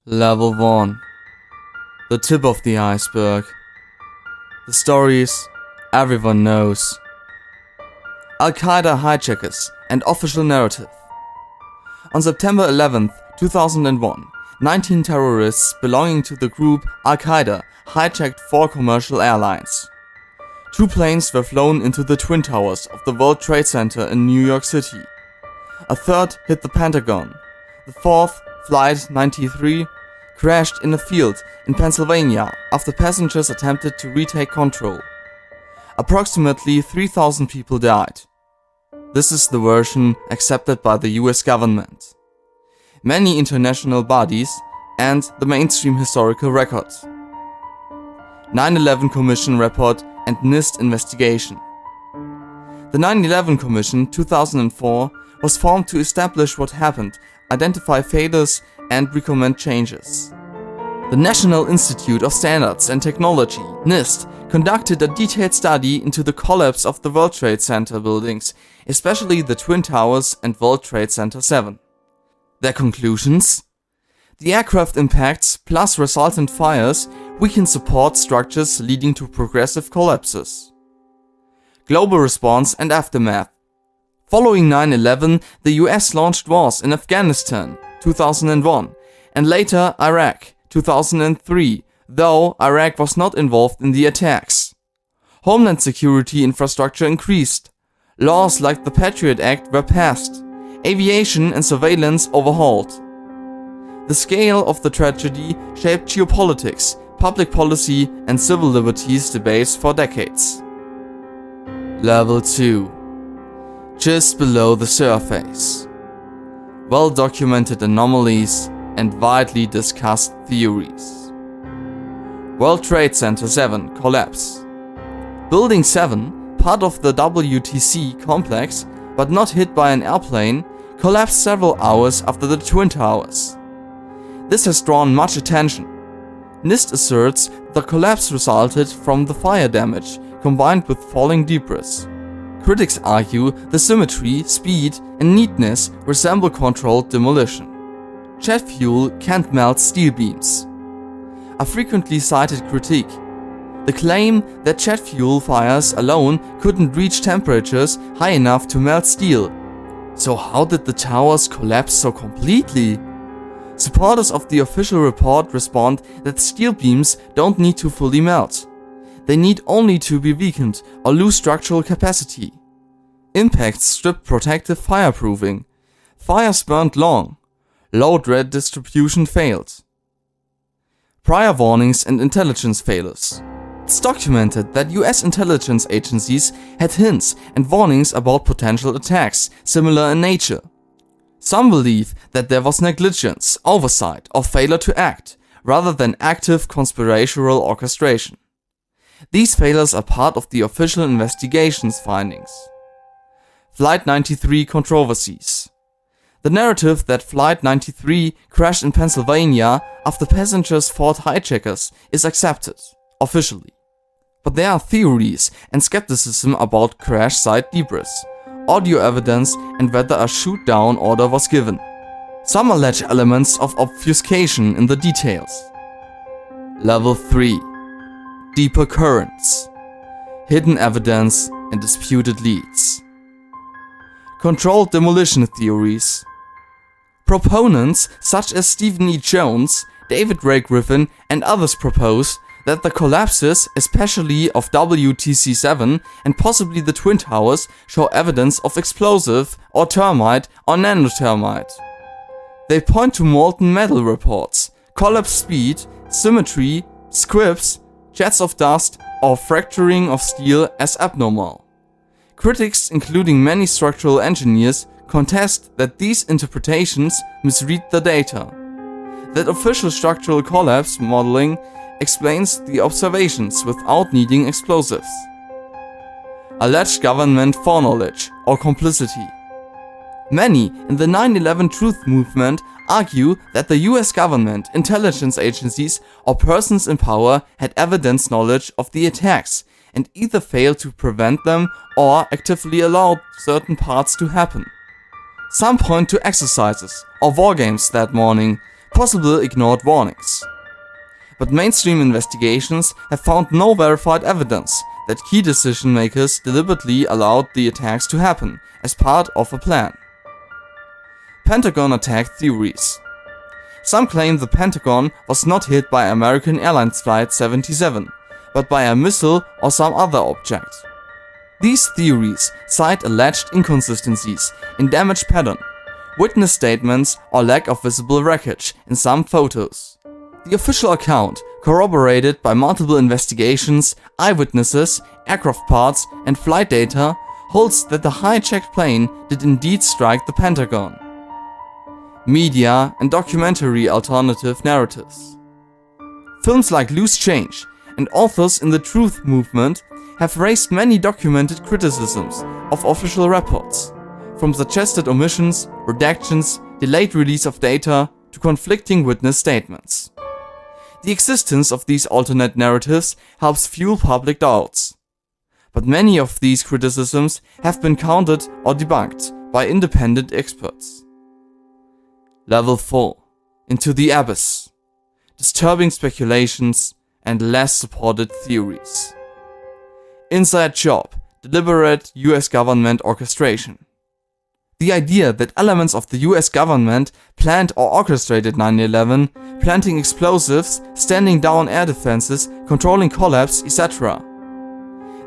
Level 1. The tip of the iceberg. The stories everyone knows. Al-Qaeda hijackers and official narrative. On September 11, 2001, 19 terrorists belonging to the group Al-Qaeda hijacked 4 commercial airlines. 2 planes were flown into the Twin Towers of the World Trade Center in New York City. A third hit the Pentagon. The fourth, Flight 93, crashed in a field in Pennsylvania after passengers attempted to retake control. Approximately 3,000 people died. This is the version accepted by the US government, many international bodies, and the mainstream historical record. 9/11 Commission report and NIST investigation. The 9/11 Commission 2004 was formed to establish what happened, identify failures, and recommend changes. The National Institute of Standards and Technology, NIST, conducted a detailed study into the collapse of the World Trade Center buildings, especially the Twin Towers and World Trade Center 7. Their conclusions? The aircraft impacts plus resultant fires weaken support structures leading to progressive collapses. Global response and aftermath. Following 9/11, the US launched wars in Afghanistan 2001 and later Iraq 2003, though Iraq was not involved in the attacks. Homeland security infrastructure increased. Laws like the Patriot Act were passed. Aviation and surveillance overhauled. The scale of the tragedy shaped geopolitics, public policy, and civil liberties debates for decades. Level 2. Just below the surface. Well-documented anomalies and widely discussed theories. World Trade Center 7 collapse. Building 7, part of the WTC complex but not hit by an airplane, collapsed several hours after the Twin Towers. This has drawn much attention. NIST asserts the collapse resulted from the fire damage combined with falling debris. Critics argue the symmetry, speed, and neatness resemble controlled demolition. Jet fuel can't melt steel beams. A frequently cited critique. The claim that jet fuel fires alone couldn't reach temperatures high enough to melt steel. So how did the towers collapse so completely? Supporters of the official report respond that steel beams don't need to fully melt. They need only to be weakened or lose structural capacity. Impacts strip protective fireproofing. Fires burned long. Load red distribution failed. Prior warnings and intelligence failures. It's documented that US intelligence agencies had hints and warnings about potential attacks similar in nature. Some believe that there was negligence, oversight, or failure to act, rather than active conspiratorial orchestration. These failures are part of the official investigation's findings. Flight 93 controversies. The narrative that Flight 93 crashed in Pennsylvania after passengers fought hijackers is accepted, officially. But there are theories and skepticism about crash site debris, audio evidence, and whether a shoot-down order was given. Some allege elements of obfuscation in the details. Level 3. Deeper currents. Hidden evidence and disputed leads. Controlled demolition theories. Proponents such as Stephen E. Jones, David Ray Griffin, and others propose that the collapses, especially of WTC-7 and possibly the Twin Towers, show evidence of explosive or termite or nanotermite. They point to molten metal reports, collapse speed, symmetry, squibs, jets of dust, or fracturing of steel as abnormal. Critics, including many structural engineers, contest that these interpretations misread the data. That official structural collapse modeling explains the observations without needing explosives. Alleged government foreknowledge or complicity. Many in the 9/11 Truth movement argue that the US government, intelligence agencies, or persons in power had evidence knowledge of the attacks and either failed to prevent them or actively allowed certain parts to happen. Some point to exercises or war games that morning, possible ignored warnings. But mainstream investigations have found no verified evidence that key decision makers deliberately allowed the attacks to happen as part of a plan. Pentagon attack theories. Some claim the Pentagon was not hit by American Airlines Flight 77, but by a missile or some other object. These theories cite alleged inconsistencies in damage pattern, witness statements, or lack of visible wreckage in some photos. The official account, corroborated by multiple investigations, eyewitnesses, aircraft parts, and flight data, holds that the hijacked plane did indeed strike the Pentagon. Media and documentary alternative narratives. Films like Loose Change and authors in the Truth movement have raised many documented criticisms of official reports, from suggested omissions, redactions, delayed release of data, to conflicting witness statements. The existence of these alternate narratives helps fuel public doubts. But many of these criticisms have been countered or debunked by independent experts. Level 4. Into the abyss. Disturbing speculations and less supported theories. Inside job. Deliberate US government orchestration. The idea that elements of the US government planned or orchestrated 9/11, planting explosives, standing down air defenses, controlling collapse, etc.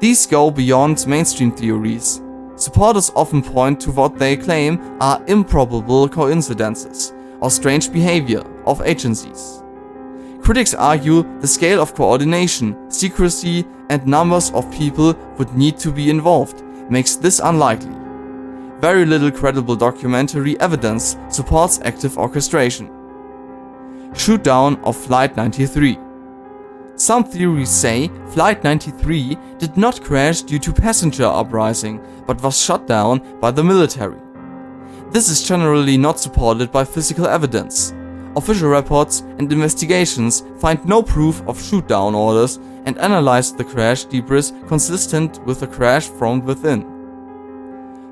These go beyond mainstream theories. Supporters often point to what they claim are improbable coincidences or strange behavior of agencies. Critics argue the scale of coordination, secrecy, and numbers of people would need to be involved makes this unlikely. Very little credible documentary evidence supports active orchestration. Shootdown of Flight 93. Some theories say Flight 93 did not crash due to passenger uprising, but was shot down by the military. This is generally not supported by physical evidence. Official reports and investigations find no proof of shoot-down orders and analyze the crash debris consistent with a crash from within.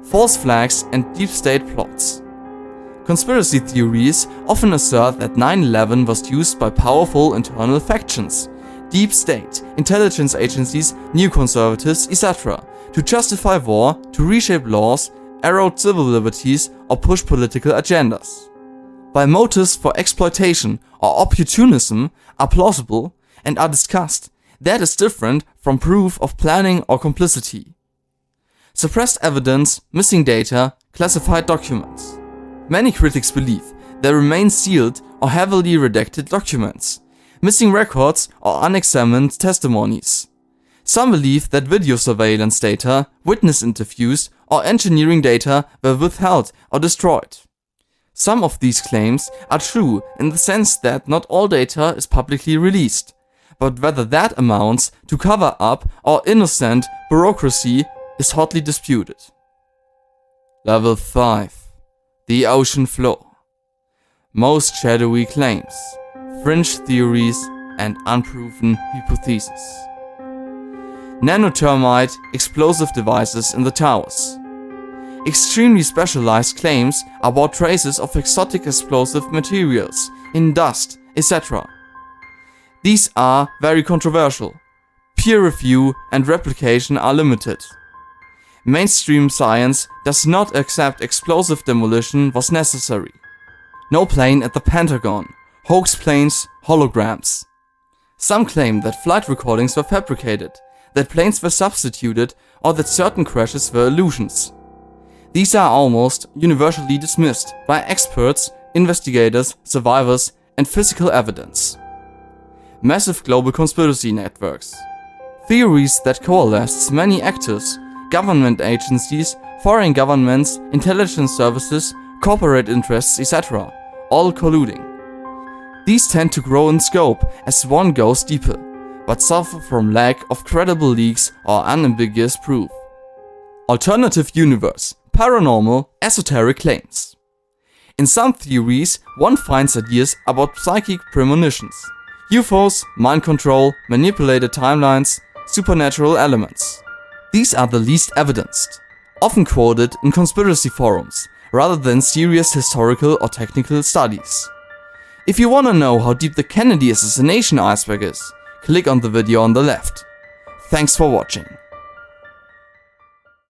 False flags and deep state plots. Conspiracy theories often assert that 9/11 was used by powerful internal factions, deep state, intelligence agencies, neoconservatives, etc., to justify war, to reshape laws, erode civil liberties, or push political agendas. While motives for exploitation or opportunism are plausible and are discussed, that is different from proof of planning or complicity. Suppressed evidence, missing data, classified documents. Many critics believe there remain sealed or heavily redacted documents, missing records or unexamined testimonies. Some believe that video surveillance data, witness interviews, or engineering data were withheld or destroyed. Some of these claims are true in the sense that not all data is publicly released, but whether that amounts to cover-up or innocent bureaucracy is hotly disputed. Level 5. The ocean floor. Most shadowy claims, fringe theories, and unproven hypotheses. Nanothermite explosive devices in the towers. Extremely specialized claims about traces of exotic explosive materials in dust, etc. These are very controversial. Peer review and replication are limited. Mainstream science does not accept explosive demolition was necessary. No plane at the Pentagon. Hoax planes, holograms. Some claim that flight recordings were fabricated, that planes were substituted, or that certain crashes were illusions. These are almost universally dismissed by experts, investigators, survivors, and physical evidence. Massive global conspiracy networks. Theories that coalesce many actors, government agencies, foreign governments, intelligence services, corporate interests, etc., all colluding. These tend to grow in scope as one goes deeper, but suffer from lack of credible leaks or unambiguous proof. Alternative universe, paranormal, esoteric claims. In some theories, one finds ideas about psychic premonitions, UFOs, mind control, manipulated timelines, supernatural elements. These are the least evidenced, often quoted in conspiracy forums, rather than serious historical or technical studies. If you wanna know how deep the Kennedy assassination iceberg is, click on the video on the left. Thanks for watching.